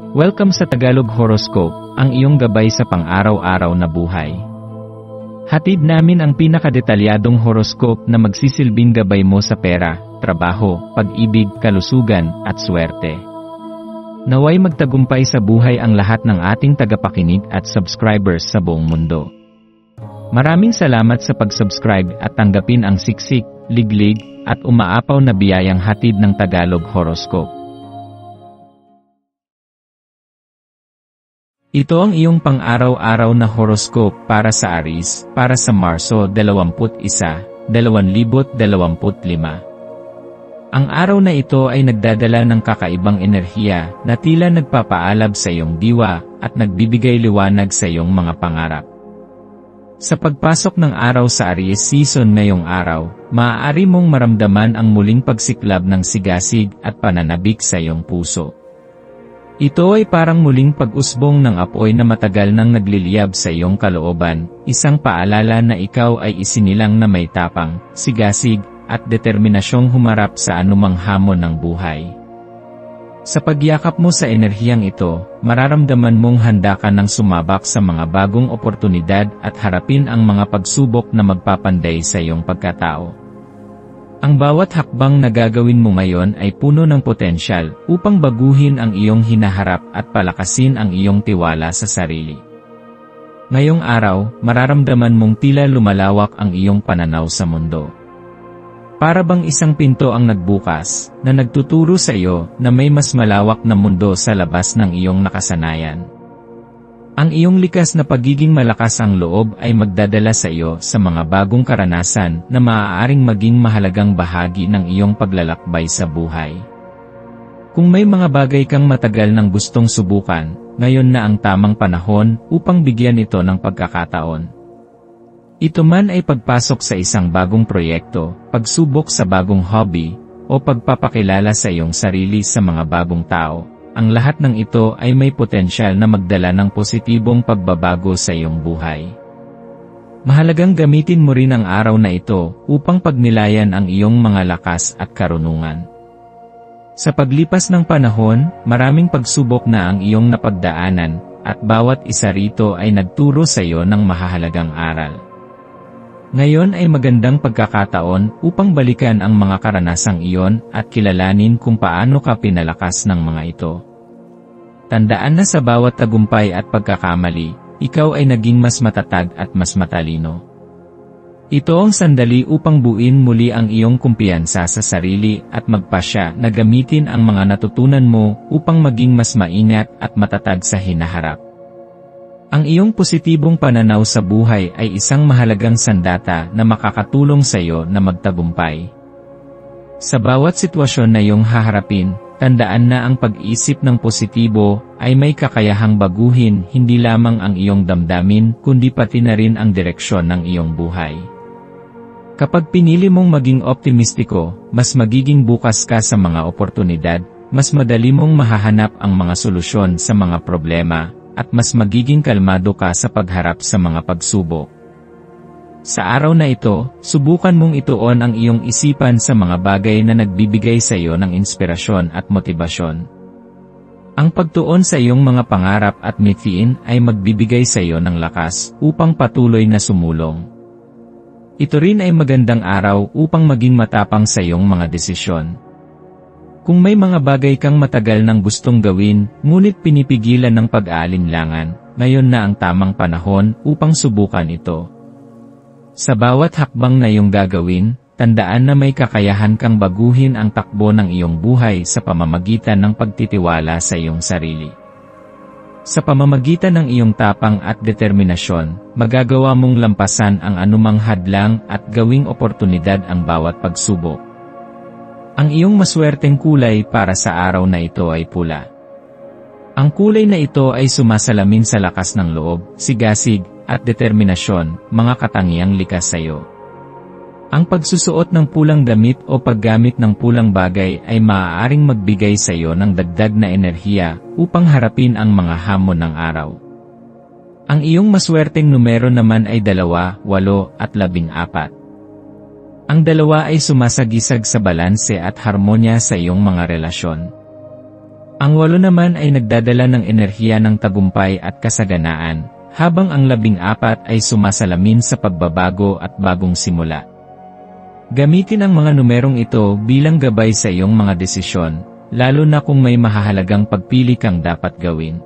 Welcome sa Tagalog Horoscope, ang iyong gabay sa pang-araw-araw na buhay. Hatid namin ang pinakadetalyadong horoscope na magsisilbing gabay mo sa pera, trabaho, pag-ibig, kalusugan, at swerte. Naway magtagumpay sa buhay ang lahat ng ating tagapakinig at subscribers sa buong mundo. Maraming salamat sa pag-subscribe at tanggapin ang siksik, liglig, at umaapaw na biyayang hatid ng Tagalog Horoscope. Ito ang iyong pang-araw-araw na horoscope para sa Aries, para sa Marso 21, 2025. Ang araw na ito ay nagdadala ng kakaibang enerhiya na tila nagpapaalab sa iyong diwa at nagbibigay liwanag sa iyong mga pangarap. Sa pagpasok ng araw sa Aries season ngayong araw, maaari mong maramdaman ang muling pagsiklab ng sigasig at pananabik sa iyong puso. Ito ay parang muling pag-usbong ng apoy na matagal nang nagliliyab sa iyong kalooban, isang paalala na ikaw ay isinilang na may tapang, sigasig, at determinasyong humarap sa anumang hamon ng buhay. Sa pagyakap mo sa enerhiyang ito, mararamdaman mong handa ka ng sumabak sa mga bagong oportunidad at harapin ang mga pagsubok na magpapanday sa iyong pagkatao. Ang bawat hakbang na gagawin mo ngayon ay puno ng potensyal upang baguhin ang iyong hinaharap at palakasin ang iyong tiwala sa sarili. Ngayong araw, mararamdaman mong tila lumalawak ang iyong pananaw sa mundo. Para bang isang pinto ang nagbukas, na nagtuturo sa iyo na may mas malawak na mundo sa labas ng iyong nakasanayan. Ang iyong likas na pagiging malakas ang loob ay magdadala sa iyo sa mga bagong karanasan na maaaring maging mahalagang bahagi ng iyong paglalakbay sa buhay. Kung may mga bagay kang matagal nang gustong subukan, ngayon na ang tamang panahon upang bigyan ito ng pagkakataon. Ito man ay pagpasok sa isang bagong proyekto, pagsubok sa bagong hobby, o pagpapakilala sa iyong sarili sa mga bagong tao. Ang lahat ng ito ay may potensyal na magdala ng positibong pagbabago sa iyong buhay. Mahalagang gamitin mo rin ang araw na ito upang pagnilayan ang iyong mga lakas at karunungan. Sa paglipas ng panahon, maraming pagsubok na ang iyong napagdaanan, at bawat isa rito ay nagturo sa iyo ng mahahalagang aral. Ngayon ay magandang pagkakataon upang balikan ang mga karanasang iyon at kilalanin kung paano ka pinalakas ng mga ito. Tandaan na sa bawat tagumpay at pagkakamali, ikaw ay naging mas matatag at mas matalino. Ito ang sandali upang buuin muli ang iyong kumpiyansa sa sarili at magpasya na gamitin ang mga natutunan mo upang maging mas maingat at matatag sa hinaharap. Ang iyong positibong pananaw sa buhay ay isang mahalagang sandata na makakatulong sa iyo na magtagumpay. Sa bawat sitwasyon na iyong haharapin, tandaan na ang pag-isip ng positibo ay may kakayahang baguhin hindi lamang ang iyong damdamin kundi pati na rin ang direksyon ng iyong buhay. Kapag pinili mong maging optimistiko, mas magiging bukas ka sa mga oportunidad, mas madali mong mahahanap ang mga solusyon sa mga problema, at mas magiging kalmado ka sa pagharap sa mga pagsubok. Sa araw na ito, subukan mong ituon ang iyong isipan sa mga bagay na nagbibigay sa iyo ng inspirasyon at motibasyon. Ang pagtuon sa iyong mga pangarap at mithiin ay magbibigay sa iyo ng lakas upang patuloy na sumulong. Ito rin ay magandang araw upang maging matapang sa iyong mga desisyon. Kung may mga bagay kang matagal nang gustong gawin, ngunit pinipigilan ng pag-aalinlangan, ngayon na ang tamang panahon upang subukan ito. Sa bawat hakbang na iyong gagawin, tandaan na may kakayahan kang baguhin ang takbo ng iyong buhay sa pamamagitan ng pagtitiwala sa iyong sarili. Sa pamamagitan ng iyong tapang at determinasyon, magagawa mong lampasan ang anumang hadlang at gawing oportunidad ang bawat pagsubok. Ang iyong maswerteng kulay para sa araw na ito ay pula. Ang kulay na ito ay sumasalamin sa lakas ng loob, sigasig, at determinasyon, mga katangiang likas sa iyo. Ang pagsusuot ng pulang damit o paggamit ng pulang bagay ay maaaring magbigay sa iyo ng dagdag na enerhiya upang harapin ang mga hamon ng araw. Ang iyong maswerteng numero naman ay 2, 8, at 14. Ang dalawa ay sumasagisag sa balanse at harmonya sa iyong mga relasyon. Ang 8 naman ay nagdadala ng enerhiya ng tagumpay at kasaganaan, habang ang 14 ay sumasalamin sa pagbabago at bagong simula. Gamitin ang mga numerong ito bilang gabay sa iyong mga desisyon, lalo na kung may mahahalagang pagpili kang dapat gawin.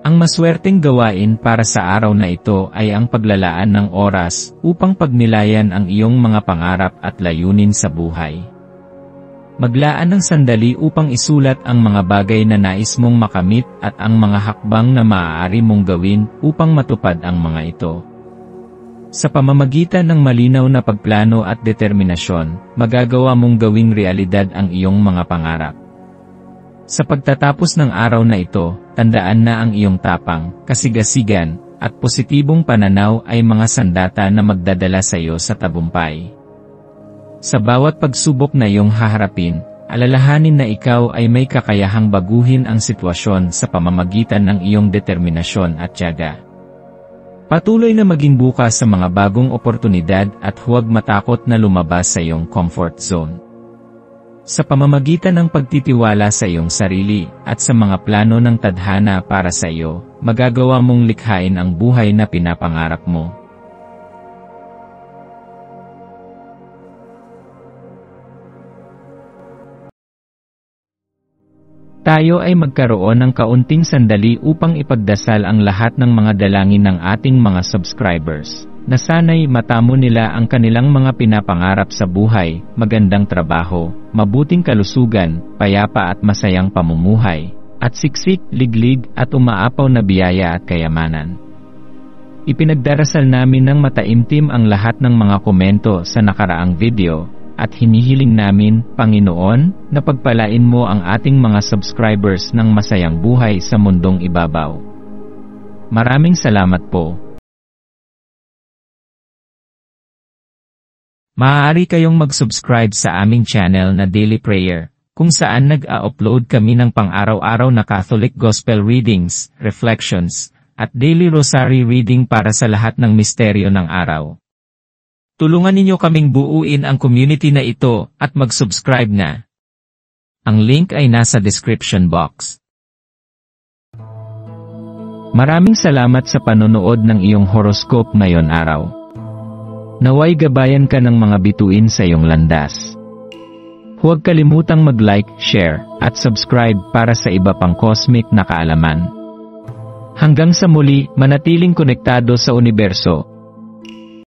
Ang maswerteng gawain para sa araw na ito ay ang paglalaan ng oras upang pagnilayan ang iyong mga pangarap at layunin sa buhay. Maglaan ng sandali upang isulat ang mga bagay na nais mong makamit at ang mga hakbang na maaari mong gawin upang matupad ang mga ito. Sa pamamagitan ng malinaw na pagplano at determinasyon, magagawa mong gawing realidad ang iyong mga pangarap. Sa pagtatapos ng araw na ito, tandaan na ang iyong tapang, kasigasigan, at positibong pananaw ay mga sandata na magdadala sa iyo sa tagumpay. Sa bawat pagsubok na iyong haharapin, alalahanin na ikaw ay may kakayahang baguhin ang sitwasyon sa pamamagitan ng iyong determinasyon at tiyaga. Patuloy na maging bukas sa mga bagong oportunidad at huwag matakot na lumabas sa iyong comfort zone. Sa pamamagitan ng pagtitiwala sa iyong sarili at sa mga plano ng tadhana para sa iyo, magagawa mong likhain ang buhay na pinapangarap mo. Tayo ay magkaroon ng kaunting sandali upang ipagdasal ang lahat ng mga dalangin ng ating mga subscribers, na sana'y matamo nila ang kanilang mga pinapangarap sa buhay, magandang trabaho, mabuting kalusugan, payapa at masayang pamumuhay, at siksik, liglig at umaapaw na biyaya at kayamanan. Ipinagdarasal namin ng mataimtim ang lahat ng mga komento sa nakaraang video, at hinihiling namin, Panginoon, na pagpalain mo ang ating mga subscribers ng masayang buhay sa mundong ibabaw. Maraming salamat po. Maaari kayong mag-subscribe sa aming channel na Daily Prayer, kung saan nag-a-upload kami ng pang-araw-araw na Catholic Gospel Readings, Reflections, at Daily Rosary Reading para sa lahat ng misteryo ng araw. Tulungan ninyo kaming buuin ang community na ito at mag-subscribe na. Ang link ay nasa description box. Maraming salamat sa panonood ng iyong horoscope ngayon araw. Naway gabayan ka ng mga bituin sa iyong landas. Huwag kalimutang mag-like, share, at subscribe para sa iba pang cosmic na kaalaman. Hanggang sa muli, manatiling konektado sa universo.